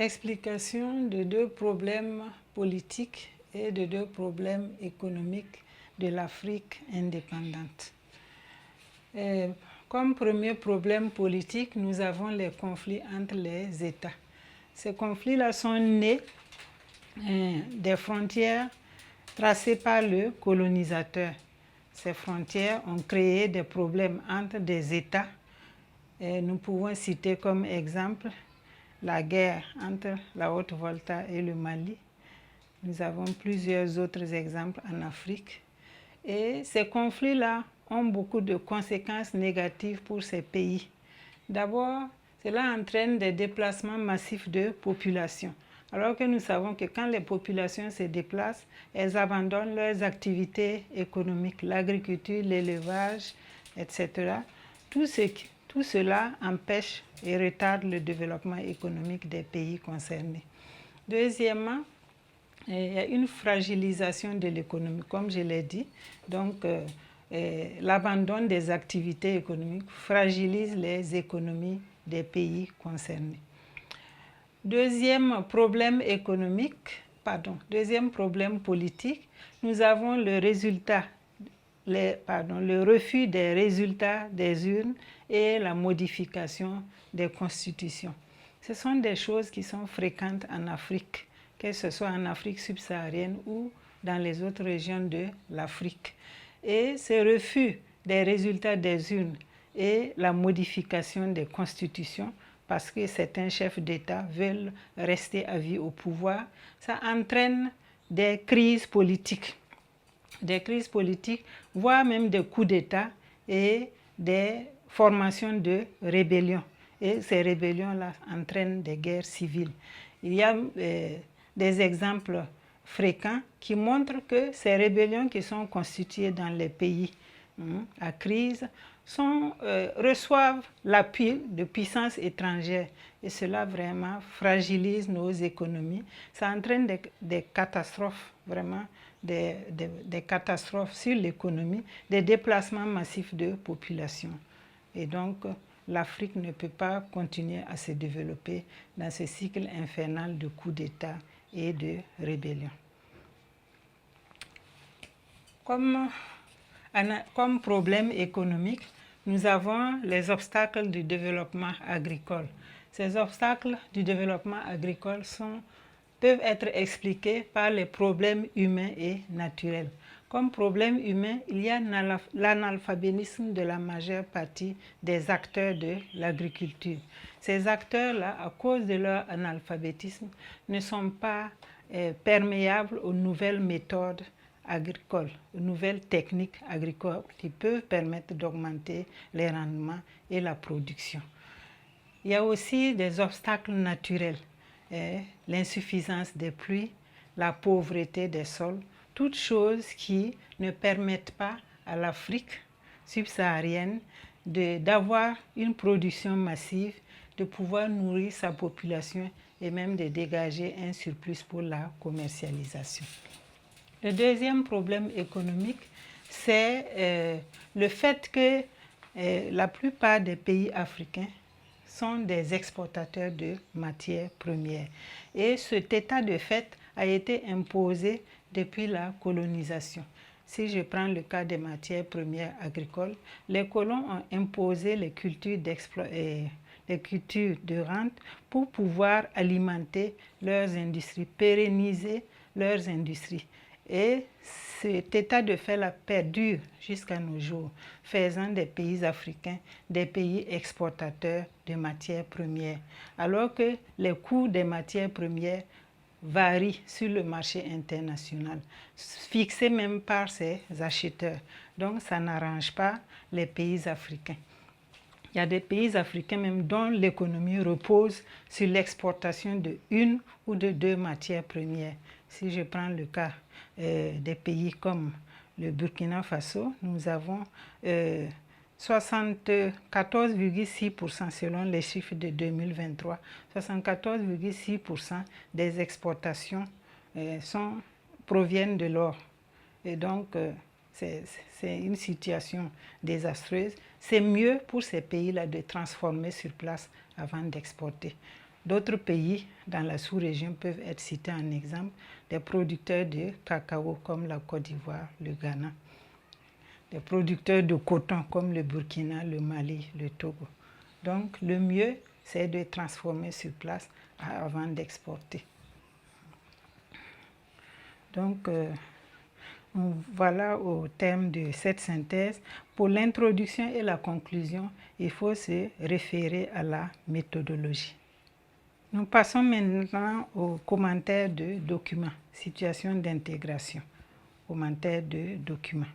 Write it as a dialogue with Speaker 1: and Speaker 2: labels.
Speaker 1: explication de deux problèmes politiques et de deux problèmes économiques de l'Afrique indépendante. Comme premier problème politique, nous avons les conflits entre les États. Ces conflits-là sont nés des frontières tracées par le colonisateur. Ces frontières ont créé des problèmes entre des États. Nous pouvons citer comme exemple la guerre entre la Haute-Volta et le Mali. Nous avons plusieurs autres exemples en Afrique. Et ces conflits-là ont beaucoup de conséquences négatives pour ces pays. D'abord, cela entraîne des déplacements massifs de population. Alors que nous savons que quand les populations se déplacent, elles abandonnent leurs activités économiques, l'agriculture, l'élevage, etc. Tout cela empêche et retarde le développement économique des pays concernés. Deuxièmement, il y a une fragilisation de l'économie, comme je l'ai dit. Donc, l'abandon des activités économiques fragilise les économies des pays concernés. Deuxième problème politique, nous avons le refus des résultats des urnes et la modification des constitutions. Ce sont des choses qui sont fréquentes en Afrique, que ce soit en Afrique subsaharienne ou dans les autres régions de l'Afrique. Et ce refus des résultats des urnes et la modification des constitutions, parce que certains chefs d'État veulent rester à vie au pouvoir, ça entraîne des crises politiques, voire même des coups d'État et des formations de rébellions. Et ces rébellions-là entraînent des guerres civiles. Il y a des exemples fréquents qui montrent que ces rébellions qui sont constituées dans les pays à crise reçoivent l'appui de puissances étrangères et cela vraiment fragilise nos économies. Ça entraîne des catastrophes, vraiment des catastrophes sur l'économie, des déplacements massifs de population. Et donc, l'Afrique ne peut pas continuer à se développer dans ce cycle infernal de coups d'État et de rébellion. Comme problème économique, nous avons les obstacles du développement agricole. Ces obstacles du développement agricole peuvent être expliqués par les problèmes humains et naturels. Comme problème humain, il y a l'analphabétisme de la majeure partie des acteurs de l'agriculture. Ces acteurs-là, à cause de leur analphabétisme, ne sont pas perméables aux nouvelles méthodes agricoles, aux nouvelles techniques agricoles qui peuvent permettre d'augmenter les rendements et la production. Il y a aussi des obstacles naturels, l'insuffisance des pluies, la pauvreté des sols, toutes choses qui ne permettent pas à l'Afrique subsaharienne d'avoir une production massive, de pouvoir nourrir sa population et même de dégager un surplus pour la commercialisation. Le deuxième problème économique, c'est le fait que la plupart des pays africains sont des exportateurs de matières premières. Et cet état de fait a été imposé depuis la colonisation. Si je prends le cas des matières premières agricoles, les colons ont imposé les cultures de rente pour pouvoir alimenter leurs industries, pérenniser leurs industries. Et cet état de fait-là perdure jusqu'à nos jours, faisant des pays africains des pays exportateurs de matières premières, alors que les coûts des matières premières varient sur le marché international, fixés même par ses acheteurs. Donc ça n'arrange pas les pays africains. Il y a des pays africains même dont l'économie repose sur l'exportation de une ou de deux matières premières. Si je prends le cas des pays comme le Burkina Faso, nous avons 74,6% selon les chiffres de 2023. 74,6% des exportations proviennent de l'or. Et donc, c'est une situation désastreuse. C'est mieux pour ces pays-là de transformer sur place avant d'exporter. D'autres pays dans la sous-région peuvent être cités en exemple, des producteurs de cacao comme la Côte d'Ivoire, le Ghana, des producteurs de coton comme le Burkina, le Mali, le Togo. Donc le mieux, c'est de transformer sur place avant d'exporter. Donc voilà au terme de cette synthèse. Pour l'introduction et la conclusion, il faut se référer à la méthodologie. Nous passons maintenant aux commentaires de documents, situation d'intégration, commentaires de documents.